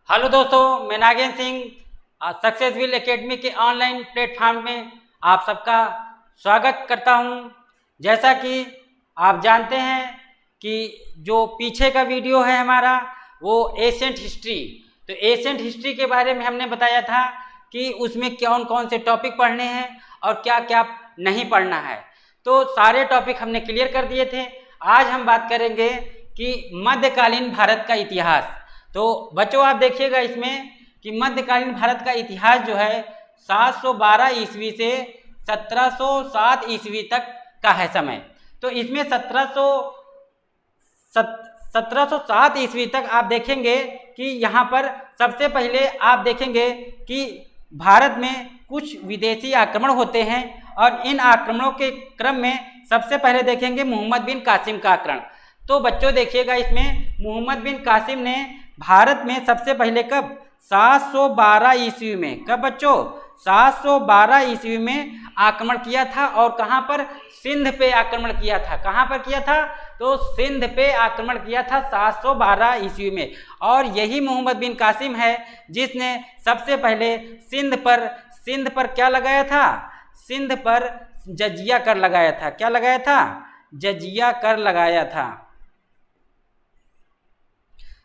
Hello दोस्तों, मैं Nagendra Singh successful academy के ऑनलाइन प्लेटफॉर्म में आप सबका स्वागत करता हूं। जैसा कि आप जानते हैं कि जो पीछे का वीडियो है हमारा वो एशियंट हिस्ट्री, तो एशियंट हिस्ट्री के बारे में हमने बताया था कि उसमें कौन कौन से टॉपिक पढ़ने हैं और क्या क्या नहीं पढ़ना है। तो सारे टॉपिक हमने क्लियर कर दिए थे। आज हम बात करेंगे कि मध्यकालीन भारत का इतिहास। तो बच्चों आप देखिएगा इसमें कि मध्यकालीन भारत का इतिहास जो है 712 ईस्वी से 1707 ईस्वी तक का है समय। तो इसमें 1707 ईस्वी तक आप देखेंगे कि यहाँ पर सबसे पहले आप देखेंगे कि भारत में कुछ विदेशी आक्रमण होते हैं और इन आक्रमणों के क्रम में सबसे पहले देखेंगे मोहम्मद बिन कासिम का आक्रमण। तो बच्चों देखिएगा इसमें मोहम्मद बिन कासिम ने भारत में सबसे पहले कब 712 ईस्वी में, कब बच्चों 712 ईस्वी में आक्रमण किया था। और कहाँ पर? सिंध पे आक्रमण किया था। कहाँ पर किया था? तो सिंध पे आक्रमण किया था 712 ईस्वी में। और यही मोहम्मद बिन कासिम है जिसने सबसे पहले सिंध पर क्या लगाया था? सिंध पर जजिया कर लगाया था। क्या लगाया था? जजिया कर लगाया था।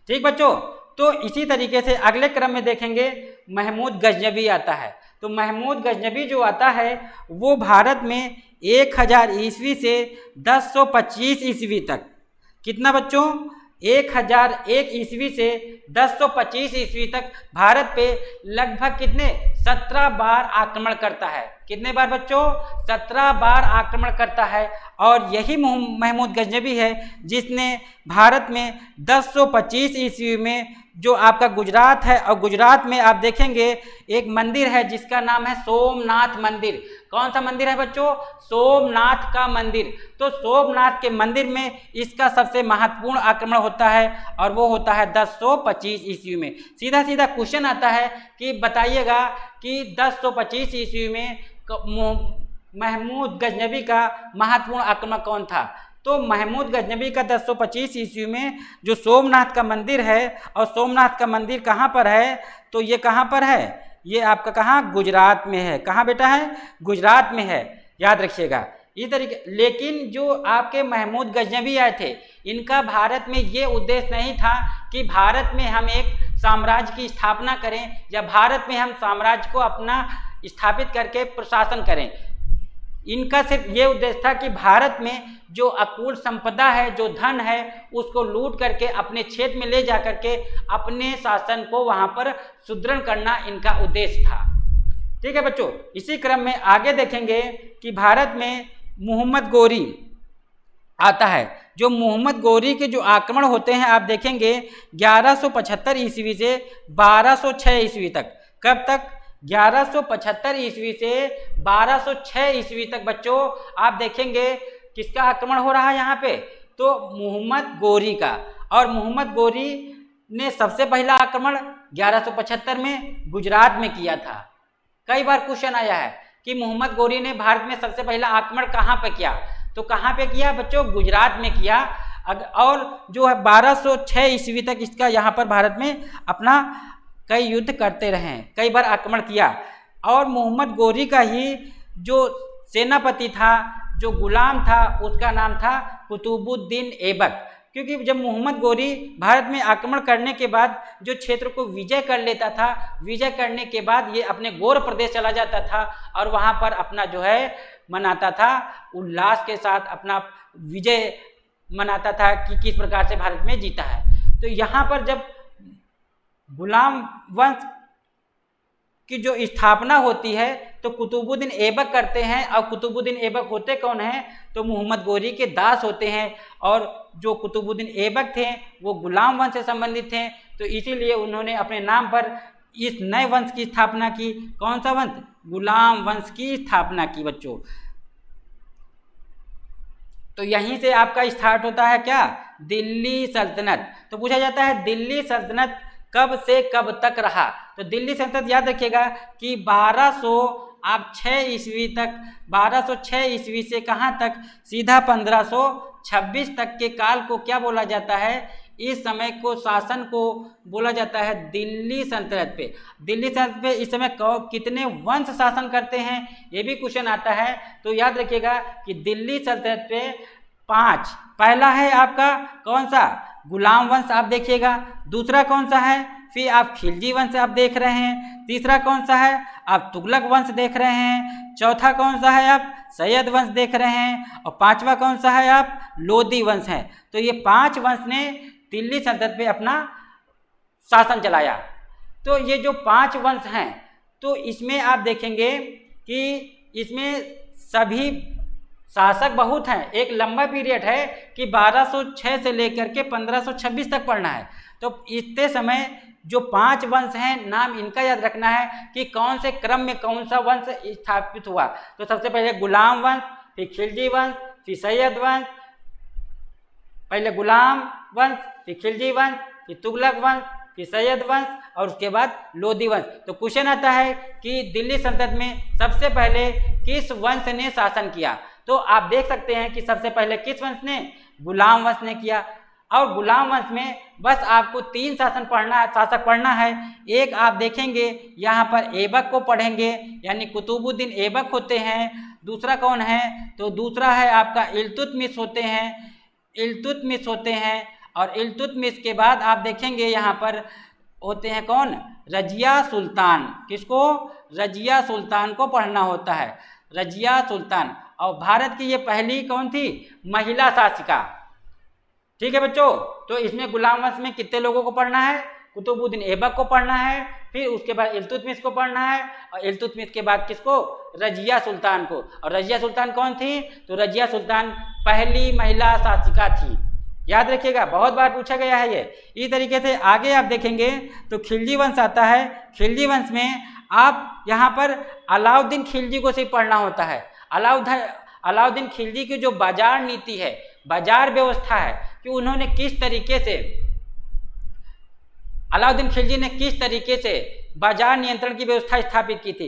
ठीक बच्चों, तो इसी तरीके से अगले क्रम में देखेंगे महमूद गजनबी आता है। तो महमूद गजनबी जो आता है वो भारत में 1000 ईस्वी से 1025 ईस्वी तक, कितना बच्चों? 1001 ईस्वी से 1025 ईस्वी तक भारत पे लगभग कितने 17 बार आक्रमण करता है। कितने बार बच्चों? 17 बार आक्रमण करता है। और यही महमूद गजनबी है जिसने भारत में 1025 ईस्वी में जो आपका गुजरात है, और गुजरात में आप देखेंगे एक मंदिर है जिसका नाम है सोमनाथ मंदिर। कौन सा मंदिर है बच्चों? सोमनाथ का मंदिर। तो सोमनाथ के मंदिर में इसका सबसे महत्वपूर्ण आक्रमण होता है और वो होता है 1025 ईस्वी में। सीधा सीधा क्वेश्चन आता है कि बताइएगा कि 1025 ईस्वी में महमूद गजनबी का महत्वपूर्ण आक्रमण कौन था? तो महमूद गजनबी का 1025 ईस्वी में जो सोमनाथ का मंदिर है, और सोमनाथ का मंदिर कहाँ पर है? तो ये कहाँ पर है? ये आपका कहाँ? गुजरात में है। कहाँ बेटा है? गुजरात में है, याद रखिएगा इस तरीके। लेकिन जो आपके महमूद गजनबी आए थे, इनका भारत में ये उद्देश्य नहीं था कि भारत में हम एक साम्राज्य की स्थापना करें या भारत में हम साम्राज्य को अपना स्थापित करके प्रशासन करें। इनका सिर्फ ये उद्देश्य था कि भारत में जो अकूल संपदा है, जो धन है, उसको लूट करके अपने क्षेत्र में ले जा करके अपने शासन को वहाँ पर सुदृढ़ करना इनका उद्देश्य था। ठीक है बच्चों, इसी क्रम में आगे देखेंगे कि भारत में मोहम्मद गोरी आता है। जो मोहम्मद गोरी के जो आक्रमण होते हैं आप देखेंगे 1175 ईस्वी से 1206 ईस्वी तक। कब तक? 1175 ईस्वी से 1206 ईस्वी तक बच्चों आप देखेंगे किसका आक्रमण हो रहा है यहाँ पे? तो मोहम्मद गोरी का। और मोहम्मद गोरी ने सबसे पहला आक्रमण 1175 में गुजरात में किया था। कई बार क्वेश्चन आया है कि मोहम्मद गोरी ने भारत में सबसे पहला आक्रमण कहाँ पे किया? तो कहाँ पे किया बच्चों? गुजरात में किया। और जो है 1206 ईस्वी तक इसका यहाँ पर भारत में अपना कई युद्ध करते रहे, कई बार आक्रमण किया। और मोहम्मद गोरी का ही जो सेनापति था, जो गुलाम था, उसका नाम था कुतुबुद्दीन ऐबक। क्योंकि जब मोहम्मद गोरी भारत में आक्रमण करने के बाद जो क्षेत्र को विजय कर लेता था, विजय करने के बाद ये अपने गौर प्रदेश चला जाता था और वहाँ पर अपना जो है मनाता था, उल्लास के साथ अपना विजय मनाता था कि किस प्रकार से भारत में जीता है। तो यहाँ पर जब गुलाम वंश की जो स्थापना होती है तो कुतुबुद्दीन ऐबक करते हैं। और कुतुबुद्दीन ऐबक होते कौन हैं? तो मोहम्मद गोरी के दास होते हैं। और जो कुतुबुद्दीन ऐबक थे वो गुलाम वंश से संबंधित थे, तो इसीलिए उन्होंने अपने नाम पर इस नए वंश की स्थापना की। कौन सा वंश? गुलाम वंश की स्थापना की बच्चों। तो यहीं से आपका स्टार्ट होता है क्या? दिल्ली सल्तनत। तो पूछा जाता है दिल्ली सल्तनत कब से कब तक रहा? तो दिल्ली सल्तनत याद रखिएगा कि 1206 ईस्वी तक, 1206 ईस्वी से कहाँ तक? सीधा 1526 तक के काल को क्या बोला जाता है? इस समय को शासन को बोला जाता है दिल्ली सल्तनत पे। दिल्ली सल्तनत पे इस समय कितने वंश शासन करते हैं ये भी क्वेश्चन आता है। तो याद रखिएगा कि दिल्ली सल्तनत पे 5, पहला है आपका कौन सा, गुलाम वंश आप देखिएगा, दूसरा कौन सा है, फिर आप खिलजी वंश आप देख रहे हैं, तीसरा कौन सा है आप तुगलक वंश देख रहे हैं, चौथा कौन सा है आप सैयद वंश देख रहे हैं, और पांचवा कौन सा है आप लोधी वंश है। तो ये 5 वंश ने दिल्ली सल्तनत पे अपना शासन चलाया। तो ये जो 5 वंश हैं तो इसमें आप देखेंगे कि इसमें सभी शासक बहुत हैं। एक लंबा पीरियड है कि 1206 से लेकर के 1526 तक पढ़ना है। तो इतने समय जो 5 वंश हैं नाम इनका याद रखना है कि कौन से क्रम में कौन सा वंश स्थापित हुआ। तो सबसे पहले गुलाम वंश, फिर खिलजी वंश, फिर सैयद वंश, पहले गुलाम वंश, फिर खिलजी वंश, फिर तुगलक वंश, फिर सैयद वंश और उसके बाद लोधी वंश। तो क्वेश्चन आता है कि दिल्ली सल्तनत में सबसे पहले किस वंश ने शासन किया। तो आप देख सकते हैं कि सबसे पहले किस वंश ने, गुलाम वंश ने किया। और गुलाम वंश में बस आपको 3 शासक पढ़ना है। एक आप देखेंगे यहाँ पर ऐबक को पढ़ेंगे, यानी कुतुबुद्दीन ऐबक होते हैं। दूसरा कौन है, तो दूसरा है आपका इल्तुतमिश होते हैं। और इल्तुतमिश के बाद आप देखेंगे यहाँ पर होते हैं कौन, रजिया सुल्तान। किसको, रजिया सुल्तान को पढ़ना होता है, रजिया सुल्तान। और भारत की ये पहली कौन थी, महिला शासिका। ठीक है बच्चों। तो इसमें गुलाम वंश में कितने लोगों को पढ़ना है, कुतुबुद्दीन ऐबक को पढ़ना है, फिर उसके बाद इल्तुतमिश को पढ़ना है, और इल्तुतमिश के बाद किसको, रजिया सुल्तान को। और रजिया सुल्तान कौन थी, तो रजिया सुल्तान पहली महिला शासिका थी। याद रखिएगा, बहुत बार पूछा गया है ये। इस तरीके से आगे आप देखेंगे तो खिलजी वंश आता है। खिलजी वंश में आप यहाँ पर अलाउद्दीन खिलजी को सिर्फ पढ़ना होता है। अलाउद्दीन खिलजी की जो बाजार नीति है, बाजार व्यवस्था है, कि उन्होंने किस तरीके से, अलाउद्दीन खिलजी ने किस तरीके से बाजार नियंत्रण की व्यवस्था स्थापित की थी।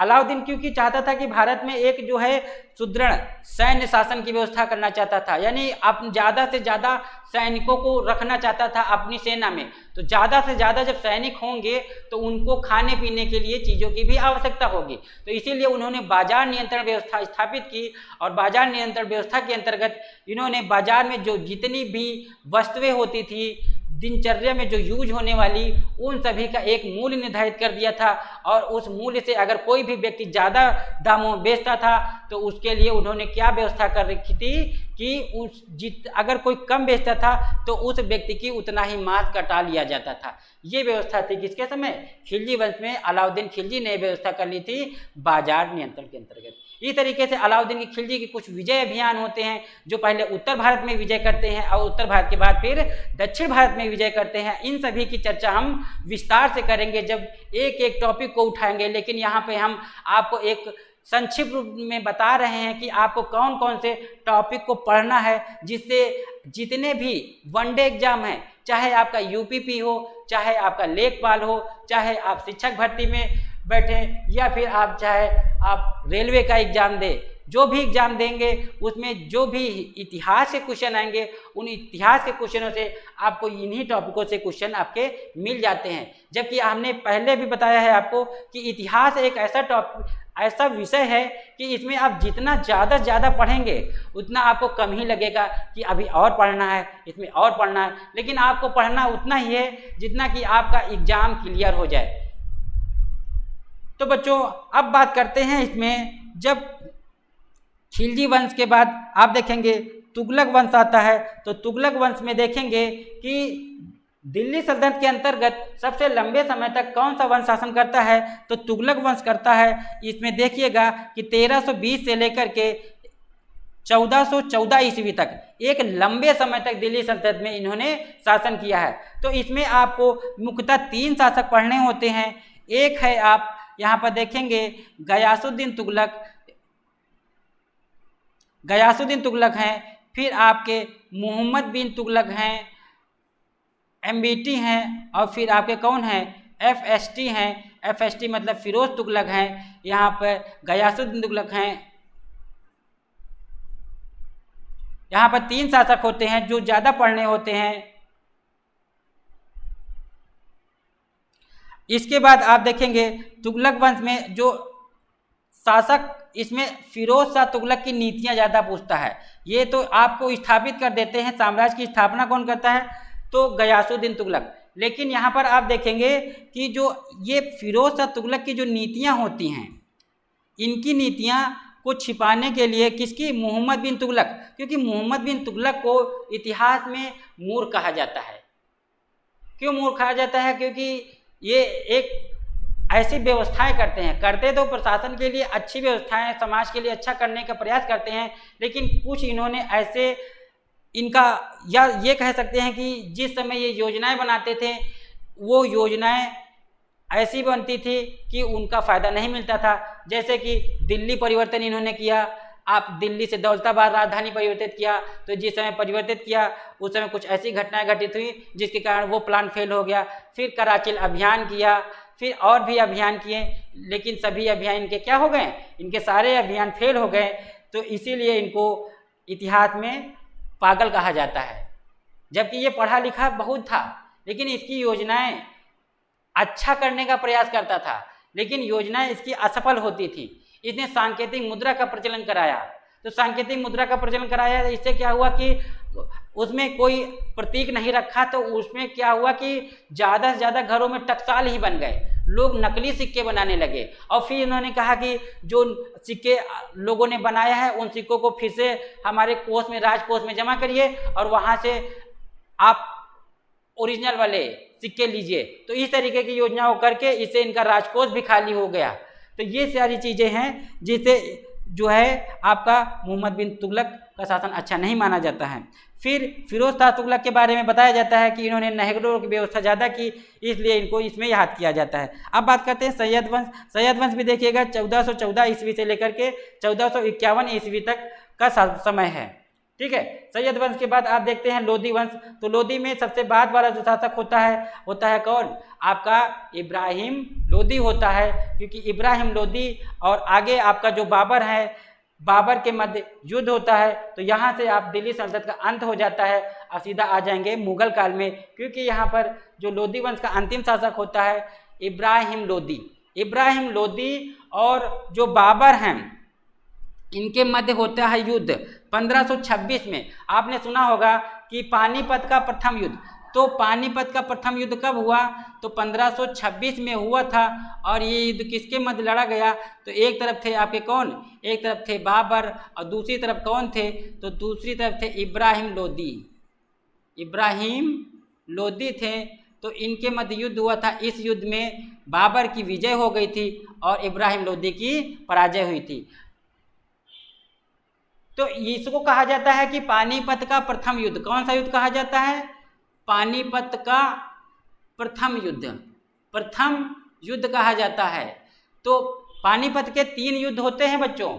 अलाउद्दीन क्योंकि चाहता था कि भारत में एक जो है सुदृढ़ सैन्य शासन की व्यवस्था करना चाहता था, यानी आप ज़्यादा से ज़्यादा सैनिकों को रखना चाहता था अपनी सेना में। तो ज़्यादा से ज़्यादा जब सैनिक होंगे तो उनको खाने पीने के लिए चीज़ों की भी आवश्यकता होगी। तो इसीलिए उन्होंने बाजार नियंत्रण व्यवस्था स्थापित की। और बाजार नियंत्रण व्यवस्था के अंतर्गत इन्होंने बाजार में जो जितनी भी वस्तुएं होती थी दिनचर्या में जो यूज होने वाली, उन सभी का एक मूल्य निर्धारित कर दिया था। और उस मूल्य से अगर कोई भी व्यक्ति ज़्यादा दामों में बेचता था तो उसके लिए उन्होंने क्या व्यवस्था कर रखी थी कि अगर कोई कम बेचता था तो उस व्यक्ति की उतना ही मांस कटा लिया जाता था। ये व्यवस्था थी किसके समय, खिलजी वंश में अलाउद्दीन खिलजी ने व्यवस्था कर ली थी बाजार नियंत्रण के अंतर्गत। इस तरीके से अलाउद्दीन की खिलजी के कुछ विजय अभियान होते हैं, जो पहले उत्तर भारत में विजय करते हैं और उत्तर भारत के बाद फिर दक्षिण भारत में विजय करते हैं। इन सभी की चर्चा हम विस्तार से करेंगे जब एक एक टॉपिक को उठाएंगे। लेकिन यहाँ पे हम आपको एक संक्षिप्त रूप में बता रहे हैं कि आपको कौन कौन से टॉपिक को पढ़ना है, जिससे जितने भी वनडे एग्जाम हैं, चाहे आपका यूपीपी हो, चाहे आपका लेखपाल हो, चाहे आप शिक्षक भर्ती में बैठे, या फिर आप चाहे आप रेलवे का एग्जाम दें, जो भी एग्जाम देंगे उसमें जो भी इतिहास के क्वेश्चन आएंगे उन इतिहास के क्वेश्चनों से आपको इन्हीं टॉपिकों से क्वेश्चन आपके मिल जाते हैं। जबकि हमने पहले भी बताया है आपको कि इतिहास एक ऐसा विषय है कि इसमें आप जितना ज़्यादा से ज़्यादा पढ़ेंगे उतना आपको कम ही लगेगा कि अभी और पढ़ना है, इसमें और पढ़ना है। लेकिन आपको पढ़ना उतना ही है जितना कि आपका एग्जाम क्लियर हो जाए। तो बच्चों अब बात करते हैं इसमें, जब खिलजी वंश के बाद आप देखेंगे तुगलक वंश आता है। तो तुगलक वंश में देखेंगे कि दिल्ली सल्तनत के अंतर्गत सबसे लंबे समय तक कौन सा वंश शासन करता है, तो तुगलक वंश करता है। इसमें देखिएगा कि 1320 से लेकर के 1414 ईस्वी तक एक लंबे समय तक दिल्ली सल्तनत में इन्होंने शासन किया है। तो इसमें आपको मुख्यतः 3 शासक पढ़ने होते हैं। एक है आप यहाँ पर देखेंगे गयासुद्दीन तुगलक हैं, फिर आपके मोहम्मद बिन तुगलक हैं, MBT हैं, और फिर आपके कौन हैं, FST हैं। FST मतलब फिरोज तुगलक हैं। यहाँ पर गयासुद्दीन तुगलक हैं। यहाँ पर 3 शासक होते हैं जो ज़्यादा पढ़ने होते हैं। इसके बाद आप देखेंगे तुगलक वंश में जो शासक, इसमें फिरोज शाह तुगलक की नीतियां ज़्यादा पूछता है। ये तो आपको स्थापित कर देते हैं, साम्राज्य की स्थापना कौन करता है, तो गयासुद्दीन तुगलक। लेकिन यहाँ पर आप देखेंगे कि जो ये फिरोज शाह तुगलक की जो नीतियाँ होती हैं, इनकी नीतियाँ को छिपाने के लिए किसकी, मोहम्मद बिन तुगलक, क्योंकि मोहम्मद बिन तुगलक को इतिहास में मूर्ख कहा जाता है। क्यों मूर्ख कहा जाता है, क्योंकि ये एक ऐसी व्यवस्थाएं करते तो प्रशासन के लिए अच्छी व्यवस्थाएं, समाज के लिए अच्छा करने का प्रयास करते हैं, लेकिन कुछ इन्होंने ऐसे इनका, या ये कह सकते हैं कि जिस समय ये योजनाएं बनाते थे वो योजनाएं ऐसी बनती थी कि उनका फ़ायदा नहीं मिलता था। जैसे कि दिल्ली परिवर्तन इन्होंने किया, आप दिल्ली से दौलताबाद राजधानी परिवर्तित किया, तो जिस समय परिवर्तित किया उस समय कुछ ऐसी घटनाएं घटित हुई जिसके कारण वो प्लान फेल हो गया। फिर कराचिल अभियान किया, फिर और भी अभियान किए, लेकिन सभी अभियान इनके क्या हो गए, इनके सारे अभियान फेल हो गए। तो इसीलिए इनको इतिहास में पागल कहा जाता है। जबकि ये पढ़ा लिखा बहुत था, लेकिन इसकी योजनाएं अच्छा करने का प्रयास करता था, लेकिन योजनाएं इसकी असफल होती थी। इसने सांकेतिक मुद्रा का प्रचलन कराया, तो सांकेतिक मुद्रा का प्रचलन कराया, इससे क्या हुआ कि उसमें कोई प्रतीक नहीं रखा, तो उसमें क्या हुआ कि ज़्यादा से ज़्यादा घरों में टकसाल ही बन गए, लोग नकली सिक्के बनाने लगे। और फिर इन्होंने कहा कि जो सिक्के लोगों ने बनाया है उन सिक्कों को फिर से हमारे कोष में, राजकोष में जमा करिए और वहाँ से आप ओरिजिनल वाले सिक्के लीजिए। तो इस तरीके की योजनाओं करके इससे इनका राजकोष भी खाली हो गया। तो ये सारी चीज़ें हैं जिससे जो है आपका मोहम्मद बिन तुगलक का शासन अच्छा नहीं माना जाता है। फिर फिरोज शाह तुगलक के बारे में बताया जाता है कि इन्होंने नहरों की व्यवस्था ज़्यादा की, इसलिए इनको इसमें याद किया जाता है। अब बात करते हैं सैयद वंश। सैयद वंश भी देखिएगा 1414 ईस्वी से लेकर के 1451 ईस्वी तक का समय है, ठीक है। सैयद वंश के बाद आप देखते हैं लोधी वंश। तो लोधी में सबसे बाद वाला जो शासक होता है कौन, आपका इब्राहिम लोधी होता है, क्योंकि इब्राहिम लोधी और आगे आपका जो बाबर है, बाबर के मध्य युद्ध होता है। तो यहाँ से आप दिल्ली सल्तनत का अंत हो जाता है और सीधा आ जाएंगे मुगल काल में, क्योंकि यहाँ पर जो लोधी वंश का अंतिम शासक होता है इब्राहिम लोधी। इब्राहिम लोधी और जो बाबर हैं इनके मध्य होता है युद्ध 1526 में। आपने सुना होगा कि पानीपत का प्रथम युद्ध। तो पानीपत का प्रथम युद्ध कब हुआ, तो 1526 में हुआ था। और ये युद्ध किसके मध्य लड़ा गया, तो एक तरफ थे आपके कौन, एक तरफ थे बाबर और दूसरी तरफ कौन थे, तो दूसरी तरफ थे इब्राहिम लोधी। इब्राहिम लोधी थे, तो इनके मध्य युद्ध हुआ था। इस युद्ध में बाबर की विजय हो गई थी और इब्राहिम लोधी की पराजय हुई थी। तो इसको कहा जाता है कि पानीपत का प्रथम युद्ध। कौन सा युद्ध कहा जाता है, पानीपत का प्रथम युद्ध, प्रथम युद्ध कहा जाता है। तो पानीपत के 3 युद्ध होते हैं बच्चों,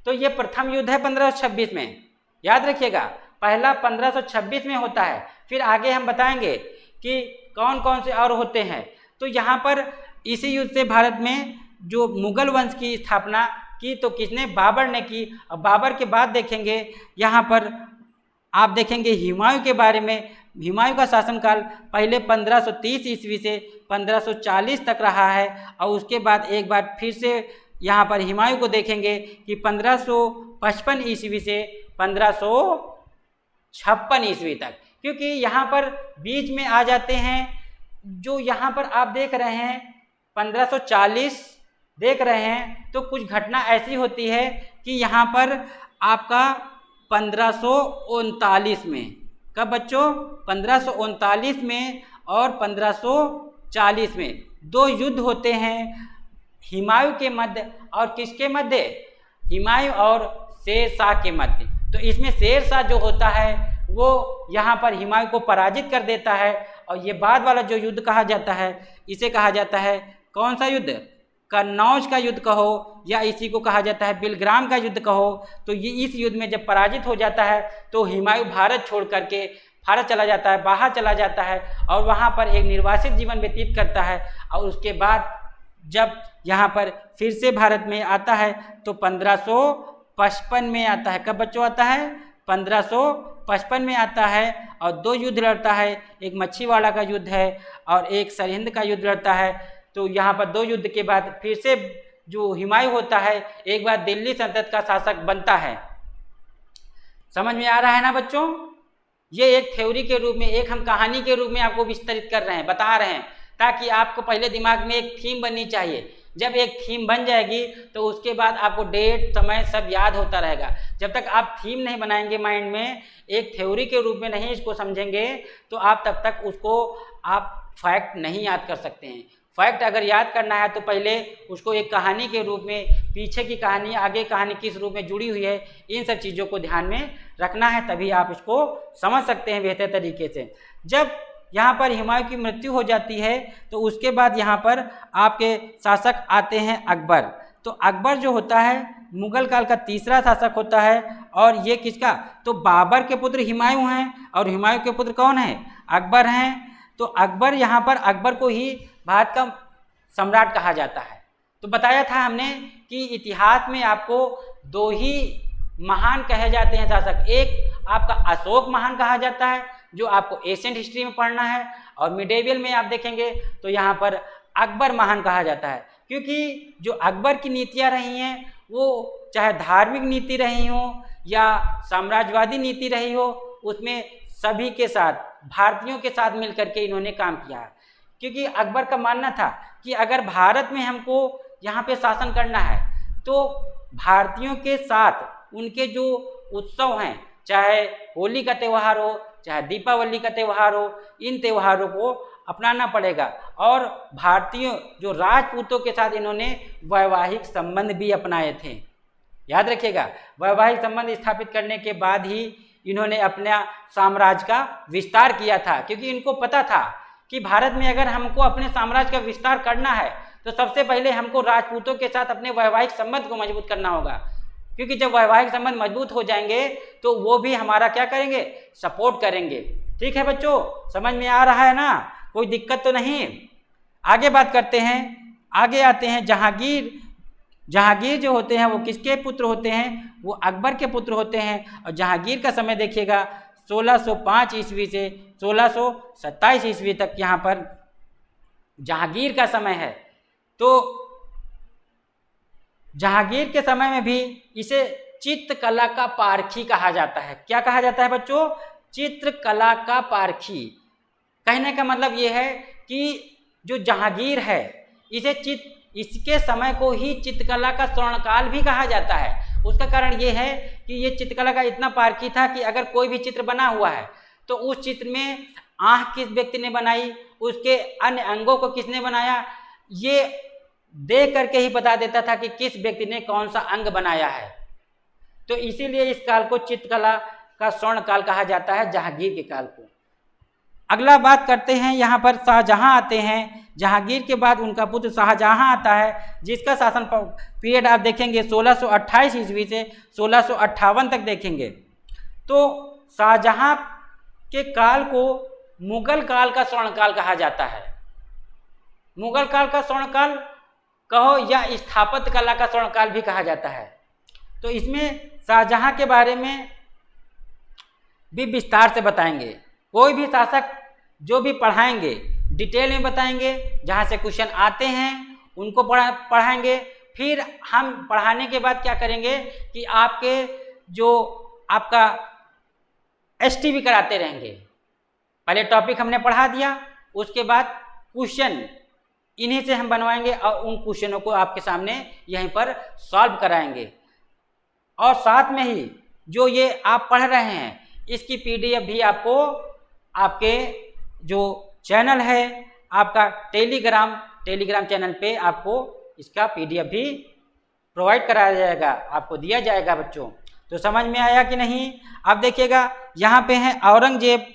तो ये प्रथम युद्ध है 1526 में, याद रखिएगा। पहला 1526 में होता है, फिर आगे हम बताएंगे कि कौन कौन से और होते हैं। तो यहाँ पर इसी युद्ध से भारत में जो मुगल वंश की स्थापना की तो किसने, बाबर ने की। अब बाबर के बाद देखेंगे यहाँ पर आप देखेंगे हुमायूं के बारे में। हुमायूं का शासनकाल पहले 1530 ईस्वी से 1540 तक रहा है, और उसके बाद एक बार फिर से यहाँ पर हुमायूं को देखेंगे कि 1555 ईस्वी से 1556 ईस्वी तक, क्योंकि यहाँ पर बीच में आ जाते हैं। जो यहाँ पर आप देख रहे हैं 1540 देख रहे हैं, तो कुछ घटना ऐसी होती है कि यहाँ पर आपका 1539 में, कब बच्चों, 1539 में और 1540 में 2 युद्ध होते हैं हुमायूं के मध्य और किसके मध्य, हुमायूं और शेर शाह के मध्य। तो इसमें शेर शाह जो होता है वो यहाँ पर हुमायूं को पराजित कर देता है, और ये बाद वाला जो युद्ध कहा जाता है इसे कहा जाता है कौन सा युद्ध, कन्नौज का युद्ध कहो, या इसी को कहा जाता है बिलग्राम का युद्ध कहो। तो ये इस युद्ध में जब पराजित हो जाता है तो हुमायूं भारत छोड़ करके भारत चला जाता है, बाहर चला जाता है, और वहाँ पर एक निर्वासित जीवन व्यतीत करता है। और उसके बाद जब यहाँ पर फिर से भारत में आता है तो 1555 में आता है। कब बच्चों आता है, 1555 में आता है और 2 युद्ध लड़ता है, एक मच्छीवाड़ा का युद्ध है और एक सरहिंद का युद्ध लड़ता है। तो यहाँ पर 2 युद्ध के बाद फिर से जो हुमायूं होता है एक बार दिल्ली सल्तनत का शासक बनता है। समझ में आ रहा है ना बच्चों? ये एक थ्योरी के रूप में, एक हम कहानी के रूप में आपको विस्तृत कर रहे हैं, बता रहे हैं, ताकि आपको पहले दिमाग में एक थीम बननी चाहिए। जब एक थीम बन जाएगी तो उसके बाद आपको डेट समय सब याद होता रहेगा। जब तक आप थीम नहीं बनाएंगे माइंड में, एक थ्योरी के रूप में नहीं इसको समझेंगे, तो आप तब तक उसको आप फैक्ट नहीं याद कर सकते हैं। फैक्ट अगर याद करना है तो पहले उसको एक कहानी के रूप में, पीछे की कहानी आगे कहानी किस रूप में जुड़ी हुई है, इन सब चीज़ों को ध्यान में रखना है, तभी आप इसको समझ सकते हैं बेहतर तरीके से। जब यहाँ पर हुमायूं की मृत्यु हो जाती है तो उसके बाद यहाँ पर आपके शासक आते हैं अकबर। तो अकबर जो होता है मुगल काल का तीसरा शासक होता है और ये किसका, तो बाबर के पुत्र हुमायूं हैं और हुमायूं के पुत्र कौन है, अकबर हैं। तो अकबर, यहाँ पर अकबर को ही भारत का सम्राट कहा जाता है। तो बताया था हमने कि इतिहास में आपको 2 ही महान कहे जाते हैं शासक, एक आपका अशोक महान कहा जाता है जो आपको एशियंट हिस्ट्री में पढ़ना है, और मिडेवियल में आप देखेंगे तो यहाँ पर अकबर महान कहा जाता है, क्योंकि जो अकबर की नीतियाँ रही हैं वो चाहे धार्मिक नीति रही हो या साम्राज्यवादी नीति रही हो, उसमें सभी के साथ, भारतीयों के साथ मिलकर के इन्होंने काम किया है। क्योंकि अकबर का मानना था कि अगर भारत में हमको यहाँ पे शासन करना है तो भारतीयों के साथ उनके जो उत्सव हैं, चाहे होली का त्यौहार हो, चाहे दीपावली का त्यौहार हो, इन त्यौहारों को अपनाना पड़ेगा। और भारतीय जो राजपूतों के साथ इन्होंने वैवाहिक संबंध भी अपनाए थे। याद रखिएगा, वैवाहिक संबंध स्थापित करने के बाद ही इन्होंने अपना साम्राज्य का विस्तार किया था, क्योंकि इनको पता था कि भारत में अगर हमको अपने साम्राज्य का विस्तार करना है तो सबसे पहले हमको राजपूतों के साथ अपने वैवाहिक संबंध को मजबूत करना होगा, क्योंकि जब वैवाहिक संबंध मजबूत हो जाएंगे तो वो भी हमारा क्या करेंगे, सपोर्ट करेंगे। ठीक है बच्चों, समझ में आ रहा है ना, कोई दिक्कत तो नहीं? आगे बात करते हैं, आगे आते हैं जहांगीर। जहांगीर जो होते हैं वो किसके पुत्र होते हैं, वो अकबर के पुत्र होते हैं। और जहांगीर का समय देखिएगा 1605 ईस्वी से 1627 ईस्वी तक यहाँ पर जहांगीर का समय है। तो जहांगीर के समय में भी इसे चित्रकला का पारखी कहा जाता है। क्या कहा जाता है बच्चों, चित्रकला का पारखी। कहने का मतलब ये है कि जो जहांगीर है इसके समय को ही चित्रकला का स्वर्णकाल भी कहा जाता है। उसका कारण ये है कि ये चित्रकला का इतना पारखी था कि अगर कोई भी चित्र बना हुआ है तो उस चित्र में आँख किस व्यक्ति ने बनाई, उसके अन्य अंगों को किसने बनाया, ये देख करके ही बता देता था कि किस व्यक्ति ने कौन सा अंग बनाया है। तो इसीलिए इस काल को चित्रकला का स्वर्ण काल कहा जाता है, जहांगीर के काल को। अगला बात करते हैं, यहाँ पर शाहजहां आते हैं। जहांगीर के बाद उनका पुत्र शाहजहां आता है, जिसका शासन पीरियड आप देखेंगे 1628 ईस्वी से 1658 तक देखेंगे। तो शाहजहां के काल को मुगल काल का स्वर्णकाल कहा जाता है। मुगल काल का स्वर्णकाल कहो या स्थापत्य कला का स्वर्णकाल भी कहा जाता है। तो इसमें शाहजहां के बारे में भी विस्तार से बताएंगे। कोई भी शासक जो भी पढ़ाएंगे डिटेल में बताएंगे, जहाँ से क्वेश्चन आते हैं उनको पढ़ाएंगे। फिर हम पढ़ाने के बाद क्या करेंगे कि आपके जो आपका एसटी भी कराते रहेंगे। पहले टॉपिक हमने पढ़ा दिया, उसके बाद क्वेश्चन इन्हीं से हम बनवाएंगे और उन क्वेश्चनों को आपके सामने यहीं पर सॉल्व कराएंगे। और साथ में ही जो ये आप पढ़ रहे हैं इसकी पीडीएफ भी आपको आपके जो चैनल है आपका टेलीग्राम चैनल पे आपको इसका पीडीएफ भी प्रोवाइड कराया जाएगा, आपको दिया जाएगा बच्चों। तो समझ में आया कि नहीं? अब देखिएगा यहाँ पे है औरंगजेब।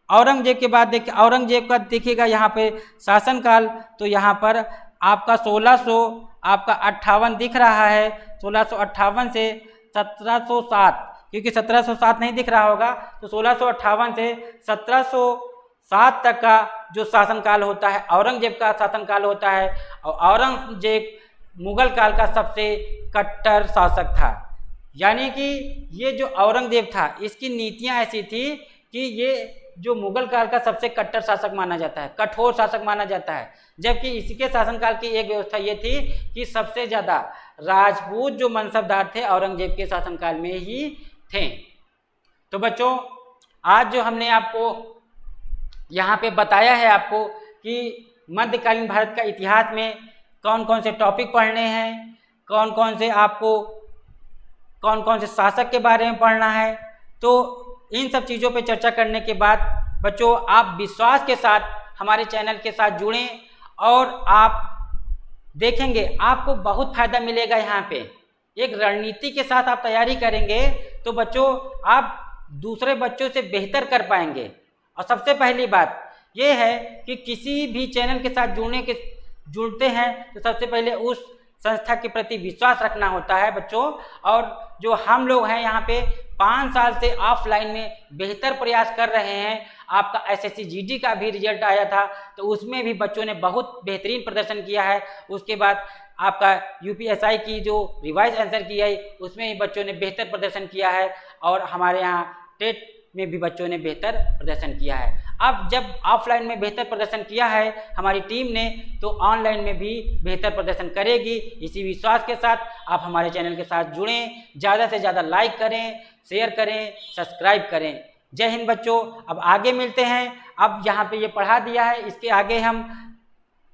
औरंगजेब के बाद देखिए, औरंगजेब का देखिएगा यहाँ पे शासनकाल। तो यहाँ पर आपका 1658 दिख रहा है, 1658 से 1707, क्योंकि 1707 नहीं दिख रहा होगा, तो 1658 से 1707 तक का जो शासनकाल होता है औरंगजेब का शासनकाल होता है। और औरंगजेब मुगल काल का सबसे कट्टर शासक था। यानी कि ये जो औरंगजेब था इसकी नीतियां ऐसी थी कि ये जो मुगल काल का सबसे कट्टर शासक माना जाता है, कठोर शासक माना जाता है, जबकि इसके शासनकाल की एक व्यवस्था ये थी कि सबसे ज़्यादा राजपूत जो मनसबदार थे औरंगजेब के शासनकाल में ही थे। तो बच्चों आज जो हमने आपको यहाँ पे बताया है आपको कि मध्यकालीन भारत का इतिहास में कौन कौन से टॉपिक पढ़ने हैं, कौन कौन से शासक के बारे में पढ़ना है, तो इन सब चीज़ों पे चर्चा करने के बाद बच्चों आप विश्वास के साथ हमारे चैनल के साथ जुड़ें और आप देखेंगे आपको बहुत फ़ायदा मिलेगा। यहाँ पे एक रणनीति के साथ आप तैयारी करेंगे तो बच्चों आप दूसरे बच्चों से बेहतर कर पाएंगे। और सबसे पहली बात ये है कि किसी भी चैनल के साथ जुड़ते हैं तो सबसे पहले उस संस्था के प्रति विश्वास रखना होता है बच्चों। और जो हम लोग हैं यहाँ पे 5 साल से ऑफलाइन में बेहतर प्रयास कर रहे हैं। आपका एसएससी जीडी का भी रिजल्ट आया था तो उसमें भी बच्चों ने बहुत बेहतरीन प्रदर्शन किया है। उसके बाद आपका यूपीएसआई की जो रिवाइज आंसर की है उसमें भी बच्चों ने बेहतर प्रदर्शन किया है और हमारे यहाँ टेट में भी बच्चों ने बेहतर प्रदर्शन किया है। अब जब ऑफलाइन में बेहतर प्रदर्शन किया है हमारी टीम ने तो ऑनलाइन में भी बेहतर प्रदर्शन करेगी। इसी विश्वास के साथ आप हमारे चैनल के साथ जुड़ें, ज़्यादा से ज़्यादा लाइक करें, शेयर करें, सब्सक्राइब करें। जय हिंद बच्चों। अब आगे मिलते हैं। अब यहाँ पे ये पढ़ा दिया है, इसके आगे हम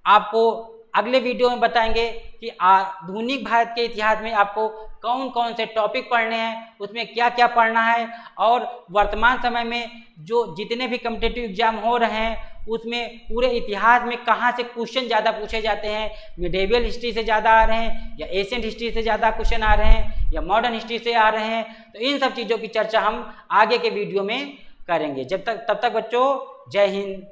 आपको अगले वीडियो में बताएंगे कि आधुनिक भारत के इतिहास में आपको कौन कौन से टॉपिक पढ़ने हैं, उसमें क्या क्या पढ़ना है और वर्तमान समय में जो जितने भी कॉम्पिटिटिव एग्जाम हो रहे हैं उसमें पूरे इतिहास में कहाँ से क्वेश्चन ज़्यादा पूछे जाते हैं। मिडेवियल हिस्ट्री से ज़्यादा आ रहे हैं या एशियंट हिस्ट्री से ज़्यादा क्वेश्चन आ रहे हैं या मॉडर्न हिस्ट्री से आ रहे हैं। तो इन सब चीज़ों की चर्चा हम आगे के वीडियो में करेंगे। तब तक बच्चों जय हिंद।